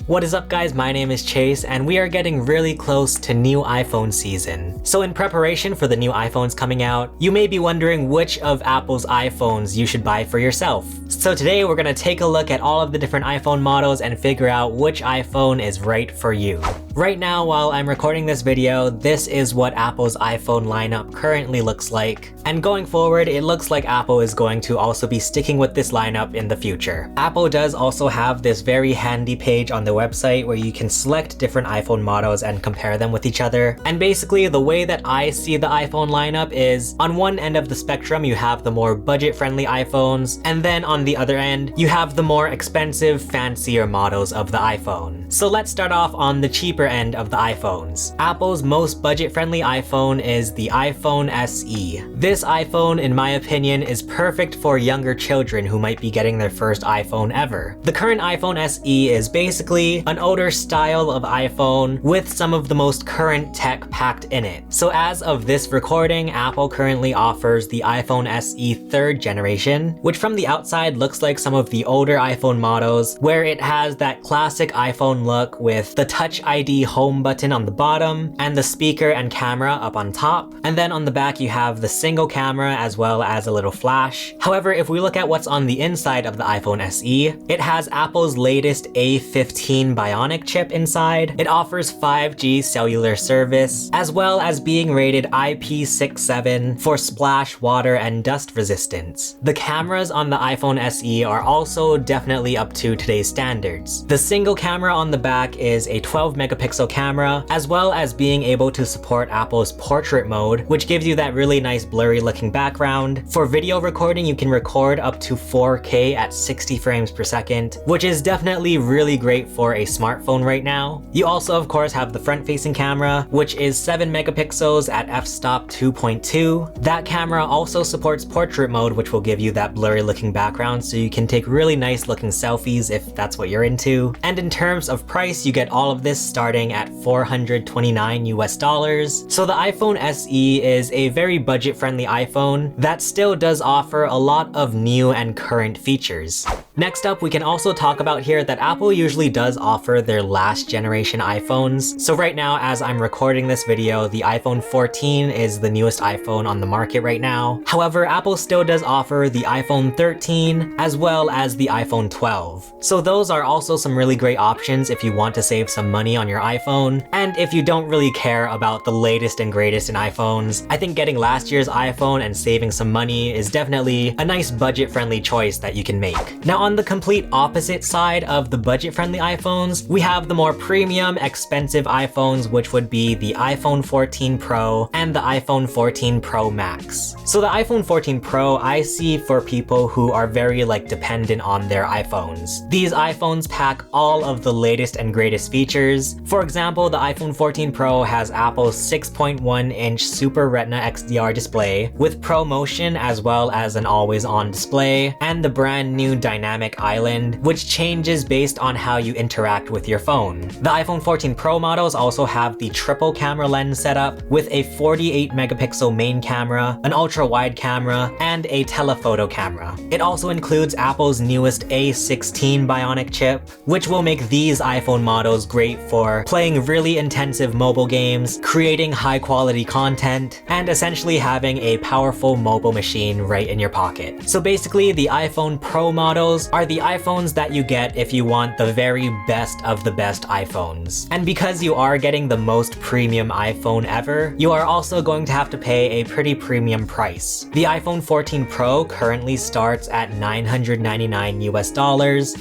What is up guys, my name is Chase and we are getting really close to new iPhone season. So in preparation for the new iPhones coming out, you may be wondering which of Apple's iPhones you should buy for yourself. So today we're gonna take a look at all of the different iPhone models and figure out which iPhone is right for you. Right now, while I'm recording this video, this is what Apple's iPhone lineup currently looks like. And going forward, it looks like Apple is going to also be sticking with this lineup in the future. Apple does also have this very handy page on the website where you can select different iPhone models and compare them with each other. And basically, the way that I see the iPhone lineup is, on one end of the spectrum, you have the more budget-friendly iPhones, and then on the other end, you have the more expensive, fancier models of the iPhone. So let's start off on the cheaper end of the iPhones. Apple's most budget-friendly iPhone is the iPhone SE. This iPhone, in my opinion, is perfect for younger children who might be getting their first iPhone ever. The current iPhone SE is basically an older style of iPhone with some of the most current tech packed in it. So as of this recording, Apple currently offers the iPhone SE 3rd generation, which from the outside looks like some of the older iPhone models, where it has that classic iPhone look with the Touch ID home button on the bottom and the speaker and camera up on top. And then on the back you have the single camera as well as a little flash. However, if we look at what's on the inside of the iPhone SE, it has Apple's latest A15 Bionic chip inside. It offers 5G cellular service, as well as being rated IP67 for splash, water, and dust resistance. The cameras on the iPhone SE are also definitely up to today's standards. The single camera on the back is a 12 megapixel camera, as well as being able to support Apple's portrait mode, which gives you that really nice blurry looking background. For video recording, you can record up to 4K at 60 frames per second, which is definitely really great for a smartphone right now. You also of course have the front facing camera, which is 7 megapixels at f-stop 2.2. That camera also supports portrait mode, which will give you that blurry looking background so you can take really nice looking selfies if that's what you're into. And in terms of price, you get all of this starting at $429 US. So the iPhone SE is a very budget-friendly iPhone that still does offer a lot of new and current features. Next up, we can also talk about here that Apple usually does offer their last generation iPhones. So right now, as I'm recording this video, the iPhone 14 is the newest iPhone on the market right now. However, Apple still does offer the iPhone 13 as well as the iPhone 12. So those are also some really great options if you want to save some money on your iPhone. And if you don't really care about the latest and greatest in iPhones, I think getting last year's iPhone and saving some money is definitely a nice budget-friendly choice that you can make. Now on the complete opposite side of the budget-friendly iPhones, we have the more premium, expensive iPhones, which would be the iPhone 14 Pro and the iPhone 14 Pro Max. So the iPhone 14 Pro I see for people who are very dependent on their iPhones. These iPhones pack all of the latest and greatest features. For example, the iPhone 14 Pro has Apple's 6.1-inch Super Retina XDR display with ProMotion as well as an always-on display, and the brand new Dynamic Island, which changes based on how you interact with your phone. The iPhone 14 Pro models also have the triple camera lens setup with a 48 megapixel main camera, an ultra-wide camera, and a telephoto camera. It also includes Apple's newest A16 Bionic chip, which will make these iPhone models great for playing really intensive mobile games, creating high-quality content, and essentially having a powerful mobile machine right in your pocket. So basically, the iPhone Pro models are the iPhones that you get if you want the very best of the best iPhones. And because you are getting the most premium iPhone ever, you are also going to have to pay a pretty premium price. The iPhone 14 Pro currently starts at $999 US,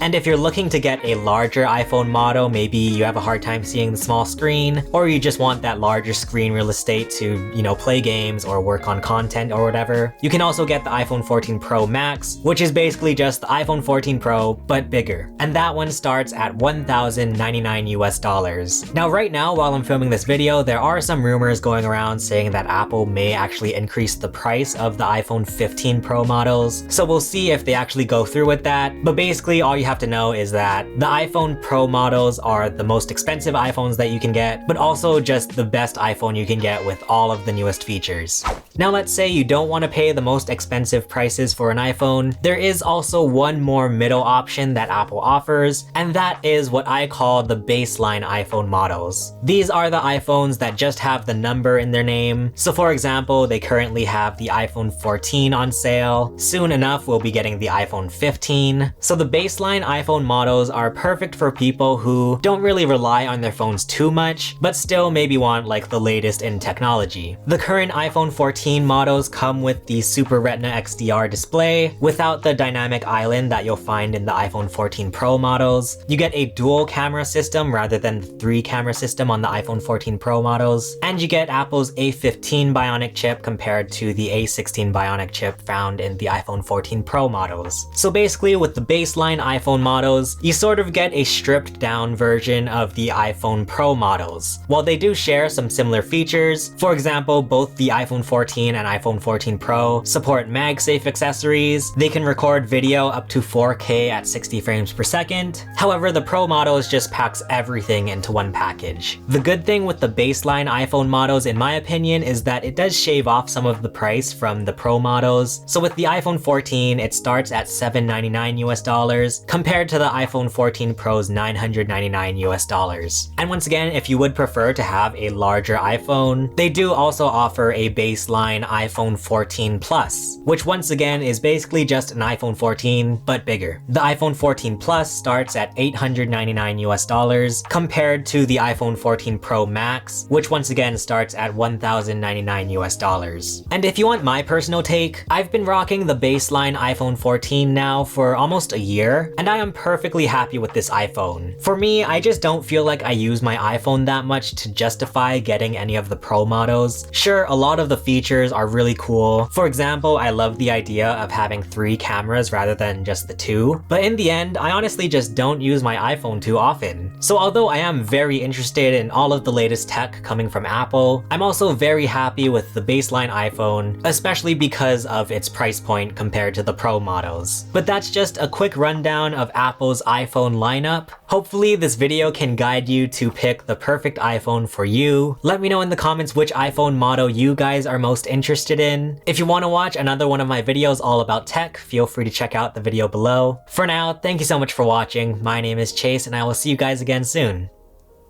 and if you're looking to get a larger iPhone model, maybe you have a hard time seeing the small screen, or you just want that larger screen real estate to, play games or work on content or whatever, you can also get the iPhone 14 Pro Max, which is basically just the iPhone 14 Pro, but bigger. And that one starts at $1,099 US. Now right now, while I'm filming this video, there are some rumors going around saying that Apple may actually increase the price of the iPhone 15 Pro models. So we'll see if they actually go through with that. But basically all you have to know is that the iPhone Pro models are the most expensive iPhones that you can get, but also just the best iPhone you can get with all of the newest features. Now let's say you don't want to pay the most expensive prices for an iPhone. There is also one more middle option that Apple offers, and that is what I call the baseline iPhone models. These are the iPhones that just have the number in their name. So for example, they currently have the iPhone 14 on sale. Soon enough, we'll be getting the iPhone 15. So the baseline iPhone models are perfect for people who don't really rely on their phones too much, but still maybe want like the latest in technology. The current iPhone 14 models come with the Super Retina XDR display without the dynamic island that you'll find in the iPhone 14 Pro models. You get a dual camera system rather than the 3-camera system on the iPhone 14 Pro models, and you get Apple's A15 Bionic chip compared to the A16 Bionic chip found in the iPhone 14 Pro models. So basically with the baseline iPhone models, you sort of get a stripped down version of the iPhone Pro models. While they do share some similar features, for example, both the iPhone 14 and iPhone 14 Pro support MagSafe accessories. They can record video up to 4K at 60 frames per second. However, the Pro models just packs everything into one package. The good thing with the baseline iPhone models, in my opinion, is that it does shave off some of the price from the Pro models. So with the iPhone 14, it starts at $799 US compared to the iPhone 14 Pro's $999 US. And once again, if you would prefer to have a larger iPhone, they do also offer a baseline iPhone 14 Plus, which once again is basically just an iPhone 14 but bigger. The iPhone 14 Plus starts at $899 US compared to the iPhone 14 Pro Max, which once again starts at $1,099 US. And if you want my personal take, I've been rocking the baseline iPhone 14 now for almost a year, and I am perfectly happy with this iPhone. For me, I just don't feel like I use my iPhone that much to justify getting any of the Pro models. Sure, a lot of the features are really cool. For example, I love the idea of having 3 cameras rather than just the 2, but in the end, I honestly just don't use my iPhone too often. So although I am very interested in all of the latest tech coming from Apple, I'm also very happy with the baseline iPhone, especially because of its price point compared to the Pro models. But that's just a quick rundown of Apple's iPhone lineup. Hopefully this video can guide you to pick the perfect iPhone for you. Let me know in the comments which iPhone model you guys are most interested in. If you want to watch another one of my videos all about tech, feel free to check out the video below. For now, thank you so much for watching. My name is Chase, and I will see you guys again soon.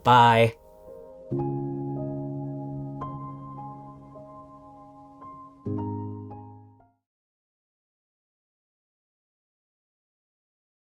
Bye.